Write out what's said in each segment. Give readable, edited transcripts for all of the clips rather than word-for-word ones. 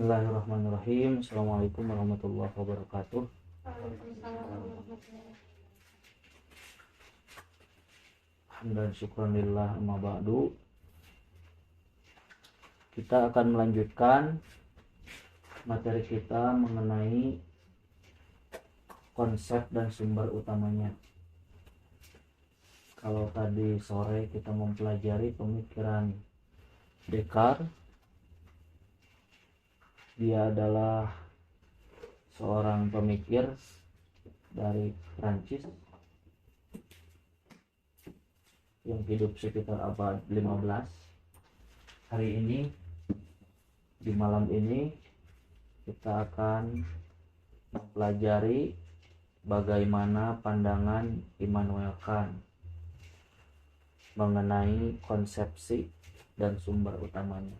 Bismillahirrahmanirrahim. Assalamualaikum warahmatullahi wabarakatuh. Hamdan syukranillah amma ba'du. Kita akan melanjutkan materi kita mengenai konsep dan sumber utamanya. Kalau tadi sore kita mempelajari pemikiran Descartes, dia adalah seorang pemikir dari Prancis yang hidup sekitar abad 15. Hari ini, di malam ini, kita akan mempelajari bagaimana pandangan Immanuel Kant mengenai konsepsi dan sumber utamanya.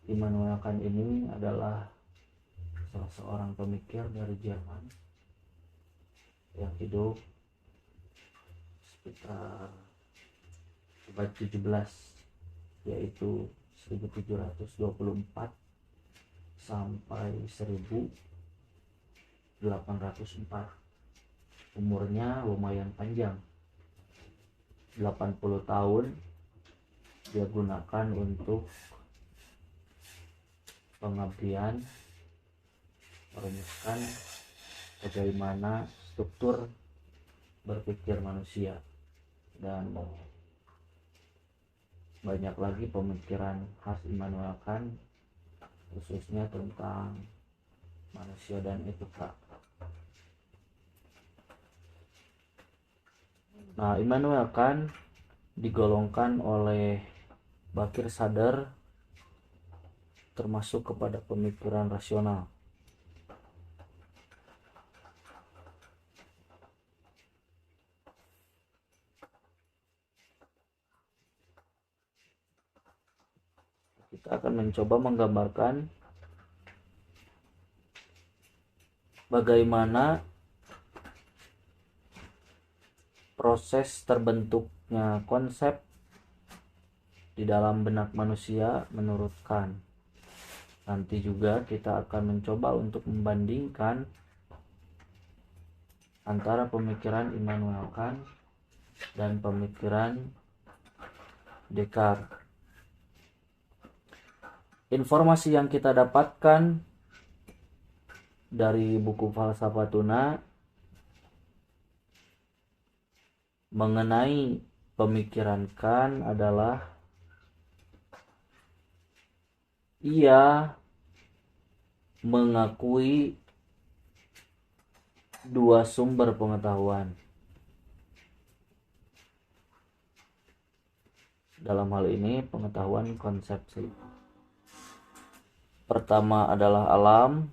Immanuel Kant ini adalah salah seorang pemikir dari Jerman yang hidup sekitar abad 17, yaitu 1724 sampai 1804. Umurnya lumayan panjang, 80 tahun dia gunakan untuk pengabdian merumuskan bagaimana struktur berpikir manusia, dan banyak lagi pemikiran khas Immanuel Kant khususnya tentang manusia dan etika. Nah, Immanuel Kant digolongkan oleh Bakir Sadar termasuk kepada pemikiran rasional. Kita akan mencoba menggambarkan bagaimana proses terbentuknya konsep di dalam benak manusia menurut Kant. Nanti juga kita akan mencoba untuk membandingkan antara pemikiran Immanuel Kant dan pemikiran Descartes. Informasi yang kita dapatkan dari buku Falsafatuna mengenai pemikiran Kant adalah ia mengakui dua sumber pengetahuan. Dalam hal ini pengetahuan konsepsi. Pertama adalah alam,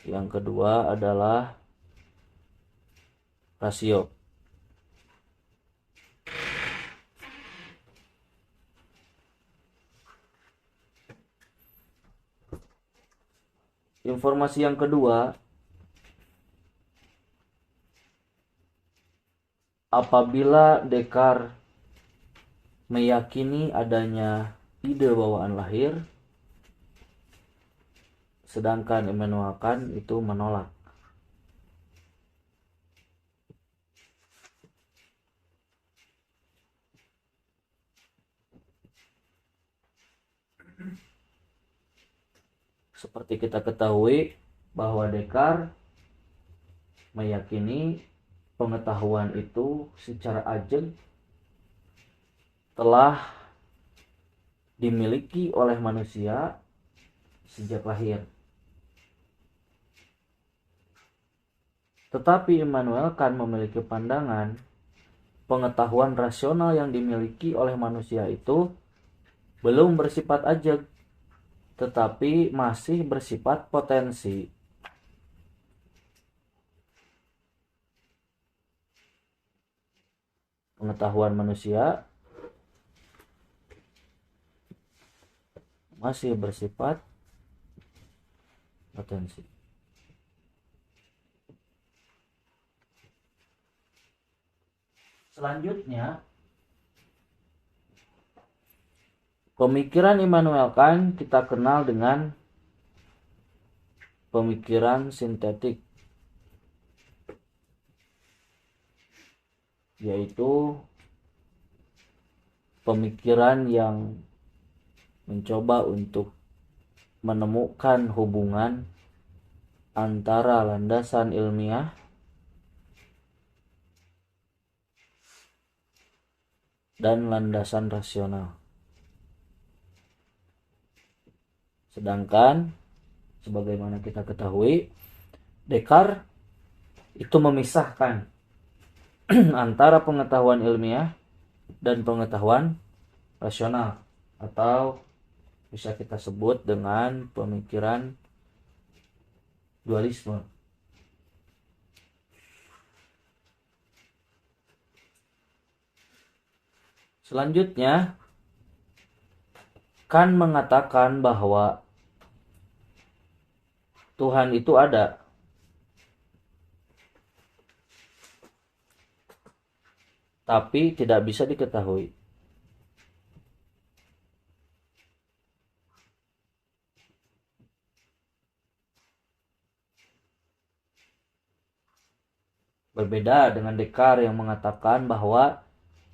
yang kedua adalah rasio. Informasi yang kedua, apabila Descartes meyakini adanya ide bawaan lahir, sedangkan Immanuel Kant itu menolak. Seperti kita ketahui bahwa Descartes meyakini pengetahuan itu secara ajeg telah dimiliki oleh manusia sejak lahir. Tetapi Immanuel Kant memiliki pandangan pengetahuan rasional yang dimiliki oleh manusia itu belum bersifat ajeg, tetapi masih bersifat potensi. Pengetahuan manusia masih bersifat potensi. Selanjutnya, Pemikiran Immanuel Kant kita kenal dengan pemikiran sintetik, yaitu pemikiran yang mencoba untuk menemukan hubungan antara landasan ilmiah dan landasan rasional. Sedangkan sebagaimana kita ketahui, Descartes itu memisahkan antara pengetahuan ilmiah dan pengetahuan rasional, atau bisa kita sebut dengan pemikiran dualisme. Selanjutnya, Kant mengatakan bahwa Tuhan itu ada. Tapi tidak bisa diketahui. Berbeda dengan Descartes yang mengatakan bahwa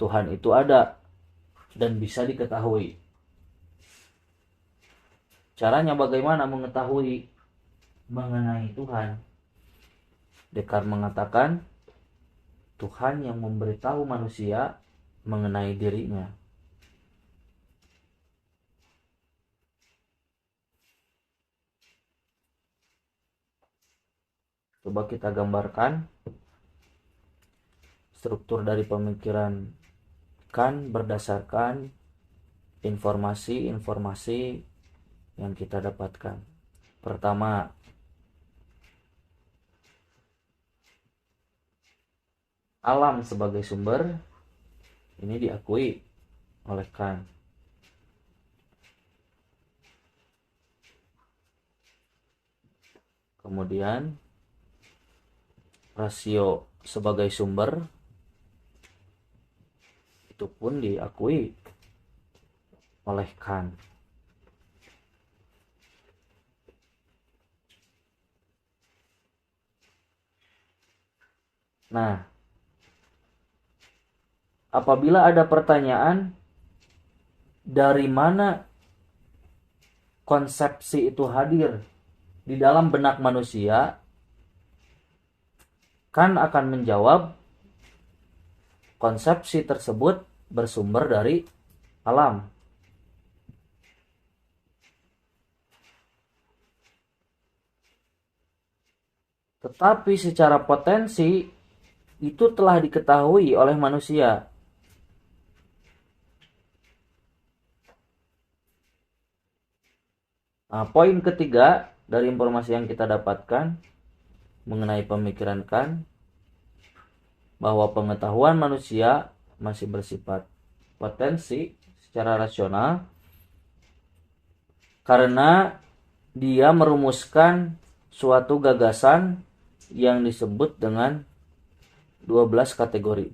Tuhan itu ada dan bisa diketahui. Caranya bagaimana mengetahui mengenai Tuhan? Descartes mengatakan Tuhan yang memberitahu manusia mengenai dirinya. Coba kita gambarkan struktur dari pemikiran Kant berdasarkan informasi-informasi yang kita dapatkan. Pertama, alam sebagai sumber ini diakui oleh Kant. Kemudian rasio sebagai sumber itu pun diakui oleh Kant. Nah, apabila ada pertanyaan dari mana konsepsi itu hadir di dalam benak manusia, Kant akan menjawab konsepsi tersebut bersumber dari alam. Tetapi secara potensi itu telah diketahui oleh manusia. Nah, poin ketiga dari informasi yang kita dapatkan mengenai pemikiran Kant, bahwa pengetahuan manusia masih bersifat potensi secara rasional karena dia merumuskan suatu gagasan yang disebut dengan 12 kategori.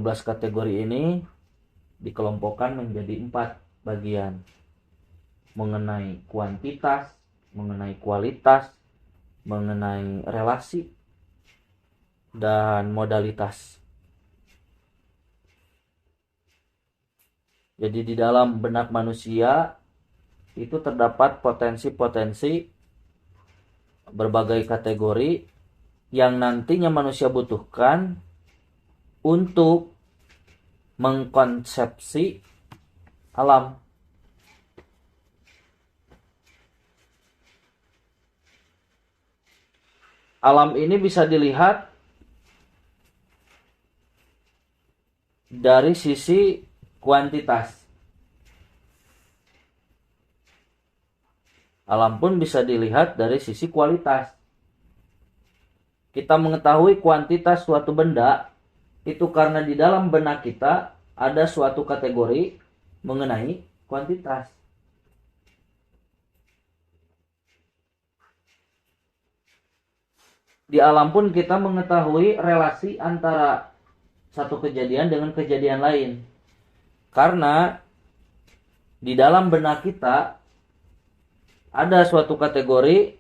Kategori ini dikelompokkan menjadi 4 bagian, mengenai kuantitas, mengenai kualitas, mengenai relasi, dan modalitas. Jadi di dalam benak manusia itu terdapat potensi-potensi berbagai kategori yang nantinya manusia butuhkan untuk mengkonsepsi alam. Alam ini bisa dilihat dari sisi kuantitas. Alam pun bisa dilihat dari sisi kualitas. Kita mengetahui kuantitas suatu benda itu karena di dalam benak kita ada suatu kategori mengenai kuantitas. Di alam pun kita mengetahui relasi antara satu kejadian dengan kejadian lain. Karena di dalam benak kita ada suatu kategori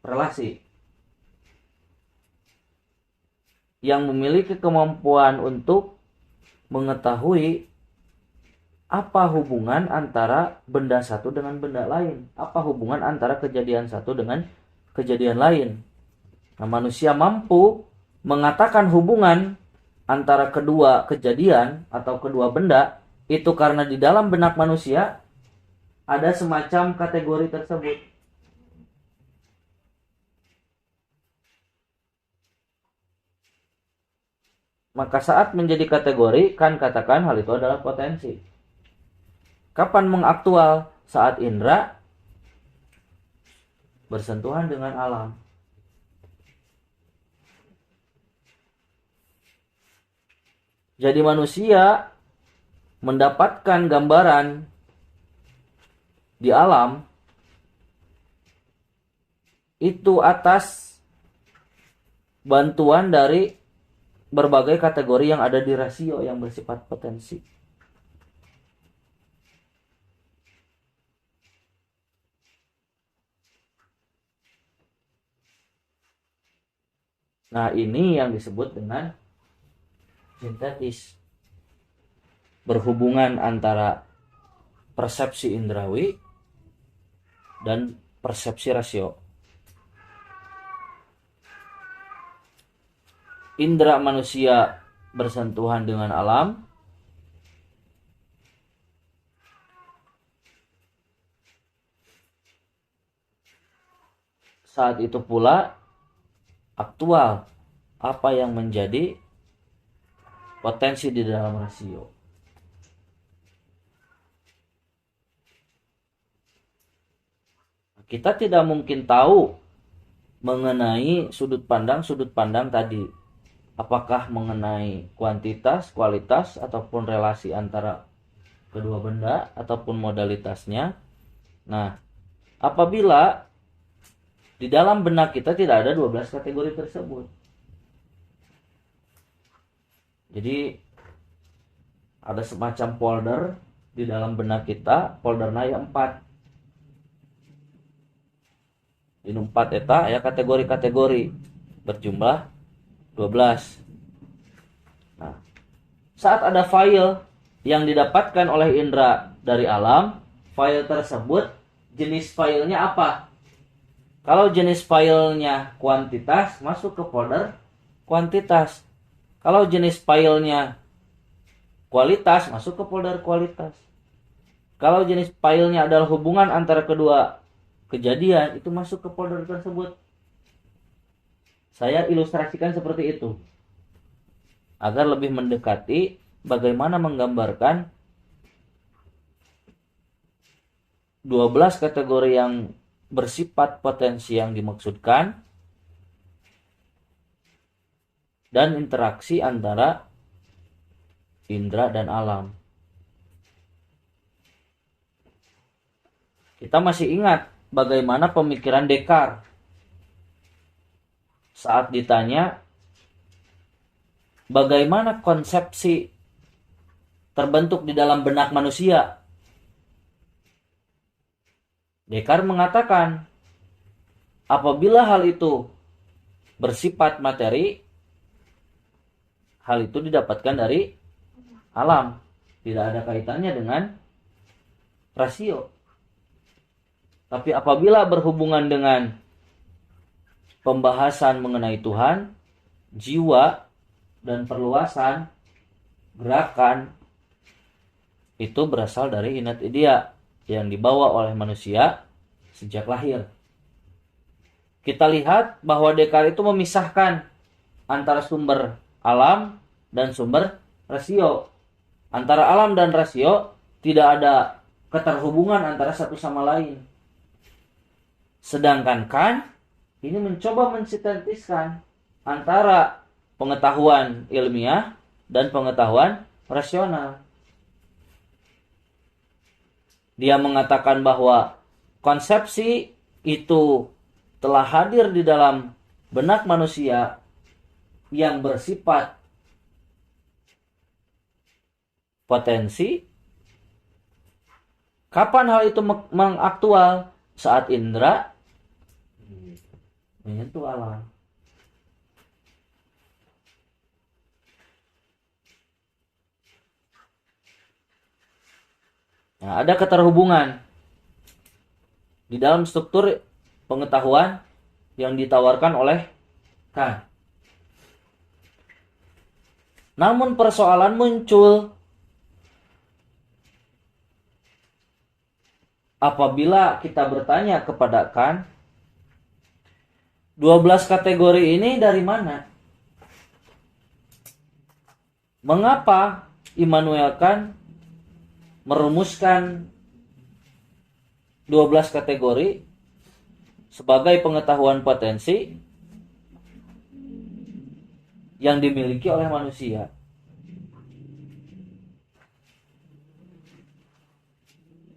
relasi yang memiliki kemampuan untuk mengetahui apa hubungan antara benda satu dengan benda lain, apa hubungan antara kejadian satu dengan kejadian lain. Nah, manusia mampu mengatakan hubungan antara kedua kejadian atau kedua benda itu karena di dalam benak manusia ada semacam kategori tersebut. Maka saat menjadi kategori, kan katakan hal itu adalah potensi. Kapan mengaktual? Saat indera bersentuhan dengan alam. Jadi manusia mendapatkan gambaran di alam itu atas bantuan dari berbagai kategori yang ada di rasio yang bersifat potensi. Nah, ini yang disebut dengan sintetis. Berhubungan antara persepsi indrawi dan persepsi rasio. Indera manusia bersentuhan dengan alam, saat itu pula aktual apa yang menjadi potensi di dalam rasio. Kita tidak mungkin tahu mengenai sudut pandang tadi. Apakah mengenai kuantitas, kualitas, ataupun relasi antara kedua benda, ataupun modalitasnya. Nah, apabila di dalam benak kita tidak ada 12 kategori tersebut. Jadi, ada semacam folder di dalam benak kita, foldernya ya 4. Di 4 eta ya kategori-kategori berjumlah 12. Nah, saat ada file yang didapatkan oleh indera dari alam, file tersebut jenis filenya apa? Kalau jenis filenya kuantitas, masuk ke folder kuantitas. Kalau jenis filenya kualitas, masuk ke folder kualitas. Kalau jenis filenya adalah hubungan antara kedua kejadian, itu masuk ke folder tersebut. Saya ilustrasikan seperti itu agar lebih mendekati bagaimana menggambarkan 12 kategori yang bersifat potensi yang dimaksudkan dan interaksi antara indera dan alam. Kita masih ingat bagaimana pemikiran Descartes saat ditanya bagaimana konsepsi terbentuk di dalam benak manusia. Descartes mengatakan apabila hal itu bersifat materi, hal itu didapatkan dari alam, tidak ada kaitannya dengan rasio. Tapi apabila berhubungan dengan pembahasan mengenai Tuhan, jiwa, dan perluasan gerakan, itu berasal dari innate idea yang dibawa oleh manusia sejak lahir. Kita lihat bahwa Descartes itu memisahkan antara sumber alam dan sumber rasio. Antara alam dan rasio tidak ada keterhubungan antara satu sama lain. Sedangkan Kant ini mencoba mensintetiskan antara pengetahuan ilmiah dan pengetahuan rasional. Dia mengatakan bahwa konsepsi itu telah hadir di dalam benak manusia yang bersifat potensi. Kapan hal itu mengaktual? Saat indera menyentuh alam. Nah, ada keterhubungan di dalam struktur pengetahuan yang ditawarkan oleh Kant. Namun persoalan muncul apabila kita bertanya kepada Kant, 12 kategori ini dari mana? Mengapa Immanuel Kant merumuskan 12 kategori sebagai pengetahuan potensi yang dimiliki oleh manusia?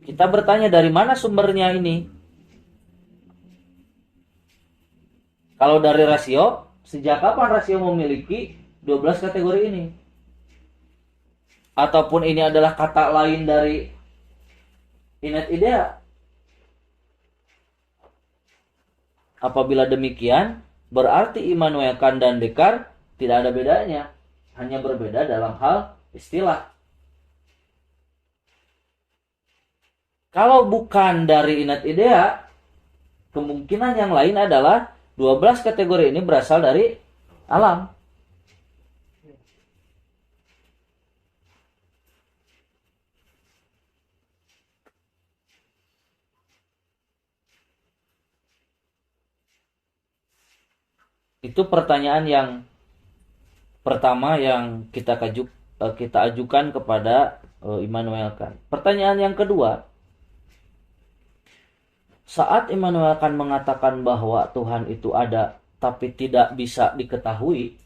Kita bertanya dari mana sumbernya ini? Kalau dari rasio, sejak kapan rasio memiliki 12 kategori ini? Ataupun ini adalah kata lain dari innate idea? Apabila demikian, berarti Immanuel Kant dan Descartes tidak ada bedanya, hanya berbeda dalam hal istilah. Kalau bukan dari innate idea, kemungkinan yang lain adalah 12 kategori ini berasal dari alam. Itu pertanyaan yang pertama yang kita ajukan kepada Immanuel Kant. Pertanyaan yang kedua, saat Immanuel Kant mengatakan bahwa Tuhan itu ada tapi tidak bisa diketahui,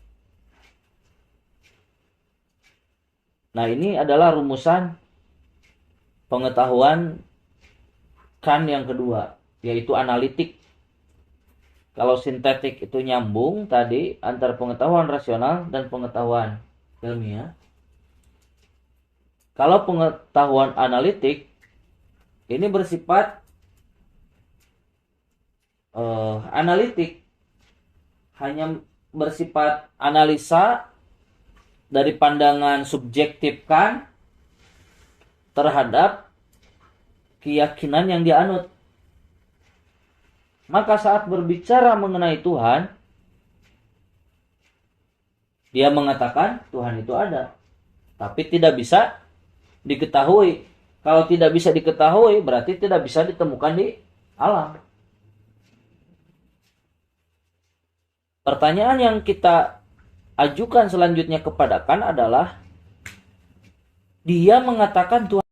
nah ini adalah rumusan pengetahuan Kant yang kedua, yaitu analitik. Kalau sintetik itu nyambung tadi antara pengetahuan rasional dan pengetahuan ilmiah. Kalau pengetahuan analitik ini bersifat analitik, hanya bersifat analisa dari pandangan subjektif Kant terhadap keyakinan yang dianut. Maka saat berbicara mengenai Tuhan, dia mengatakan Tuhan itu ada, tapi tidak bisa diketahui. Kalau tidak bisa diketahui, berarti tidak bisa ditemukan di alam. Pertanyaan yang kita ajukan selanjutnya kepada Kant adalah, dia mengatakan Tuhan